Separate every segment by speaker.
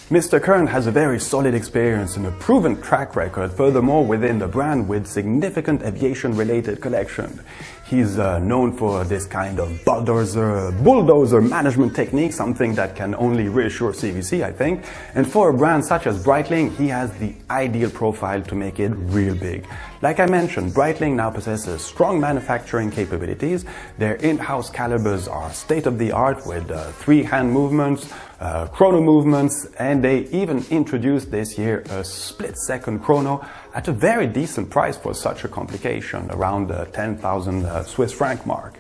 Speaker 1: Mr. Kern has a very solid experience and a proven track record, furthermore within the brand with significant aviation-related collection. He's known for this kind of bulldozer management technique, something that can only reassure CVC, I think. And for a brand such as Breitling, he has the ideal profile to make it real big. Like I mentioned, Breitling now possesses strong manufacturing capabilities. Their in-house calibers are state-of-the-art with 3 hand movements, chrono movements, and they even introduced this year a split-second chrono at a very decent price for such a complication, around the 10,000 Swiss franc mark.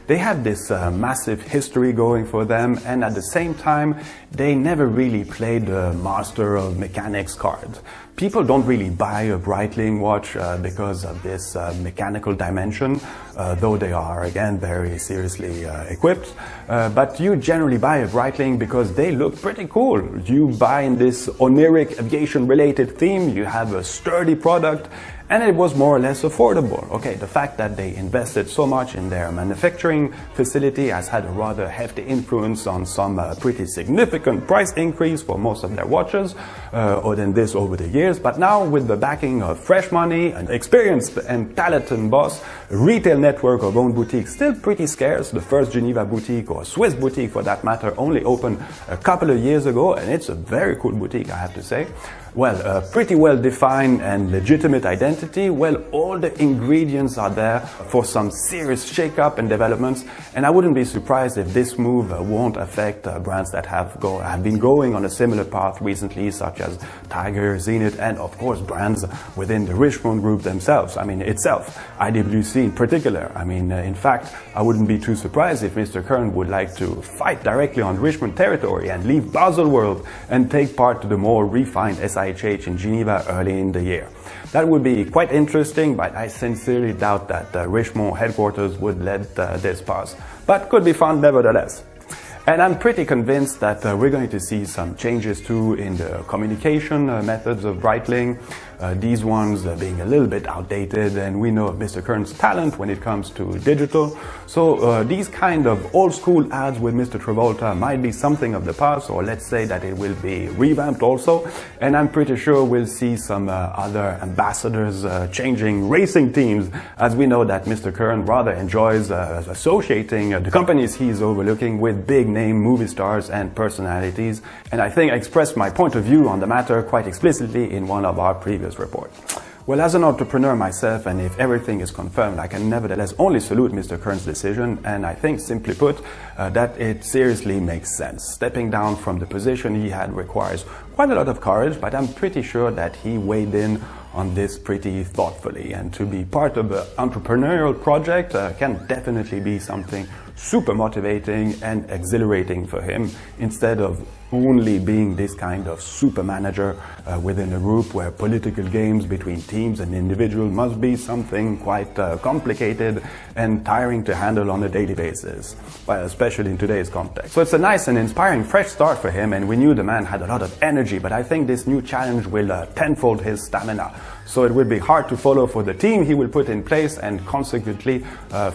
Speaker 1: They have this massive history going for them, and at the same time, they never really played the master of mechanics card. People don't really buy a Breitling watch because of this mechanical dimension, though they are, again, very seriously equipped. But you generally buy a Breitling because they look pretty cool. You buy in this oniric aviation-related theme, you have a sturdy product, and it was more or less affordable. Okay, the fact that they invested so much in their manufacturing facility has had a rather hefty influence on some pretty significant price increase for most of their watches, or than this over the years. But now, with the backing of fresh money, an experienced and talented boss, a retail network of own boutiques still pretty scarce. The first Geneva boutique, or Swiss boutique for that matter, only opened a couple of years ago, and it's a very cool boutique, I have to say. Well, a pretty well-defined and legitimate identity. Well, all the ingredients are there for some serious shake-up and developments, and I wouldn't be surprised if this move won't affect brands that have been going on a similar path recently, such as Tiger, Zenith, and of course brands within the Richemont Group themselves. I mean, itself, IWC in particular. I mean, in fact, I wouldn't be too surprised if Mr. Kern would like to fight directly on Richemont territory and leave Basel World and take part to the more refined SIHH in Geneva early in the year. That would be quite interesting, but I sincerely doubt that Richemont headquarters would let this pass. But could be fun nevertheless. And I'm pretty convinced that we're going to see some changes too in the communication methods of Breitling. These ones being a little bit outdated, and we know of Mr. Kern's talent when it comes to digital. So these kind of old school ads with Mr. Travolta might be something of the past, or let's say that it will be revamped also. And I'm pretty sure we'll see some other ambassadors changing racing teams, as we know that Mr. Kern rather enjoys associating the companies he's overlooking with big name movie stars and personalities. And I think I expressed my point of view on the matter quite explicitly in one of our previous report. Well, as an entrepreneur myself, and if everything is confirmed, I can nevertheless only salute Mr. Kern's decision, and I think, simply put, that it seriously makes sense. Stepping down from the position he had requires quite a lot of courage, but I'm pretty sure that he weighed in on this pretty thoughtfully, and to be part of an entrepreneurial project can definitely be something super motivating and exhilarating for him, instead of only being this kind of super manager within a group where political games between teams and individuals must be something quite complicated and tiring to handle on a daily basis, well, especially in today's context. So it's a nice and inspiring fresh start for him, and we knew the man had a lot of energy, but I think this new challenge will tenfold his stamina. So it will be hard to follow for the team he will put in place, and consequently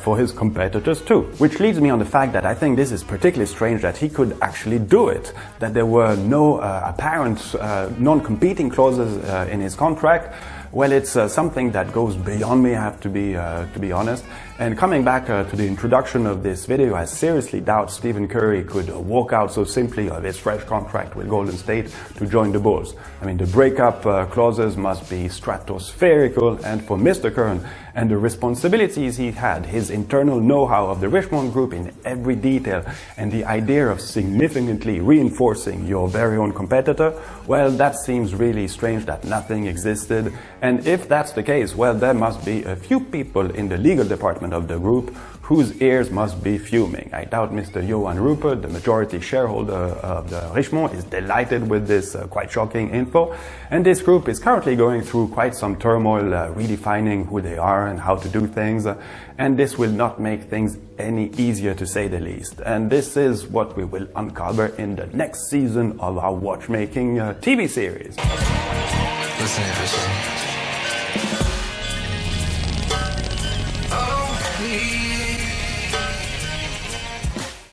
Speaker 1: for his competitors too. Which leads me on the fact that I think this is particularly strange that he could actually do it, that there were no apparent non-competing clauses in his contract. Well, it's something that goes beyond me, I have to be honest. And coming back to the introduction of this video, I seriously doubt Stephen Curry could walk out so simply of his fresh contract with Golden State to join the Bulls. I mean, the breakup clauses must be stratospherical, and for Mr. Kern and the responsibilities he had, his internal know-how of the Richemont Group in every detail, and the idea of significantly reinforcing your very own competitor, well, that seems really strange that nothing existed. And if that's the case, well, there must be a few people in the legal department of the group whose ears must be fuming. I doubt Mr. Johan Rupert, the majority shareholder of the Richemont, is delighted with this quite shocking info. And this group is currently going through quite some turmoil, redefining who they are and how to do things. And this will not make things any easier, to say the least. And this is what we will uncover in the next season of our watchmaking TV series.
Speaker 2: Listen,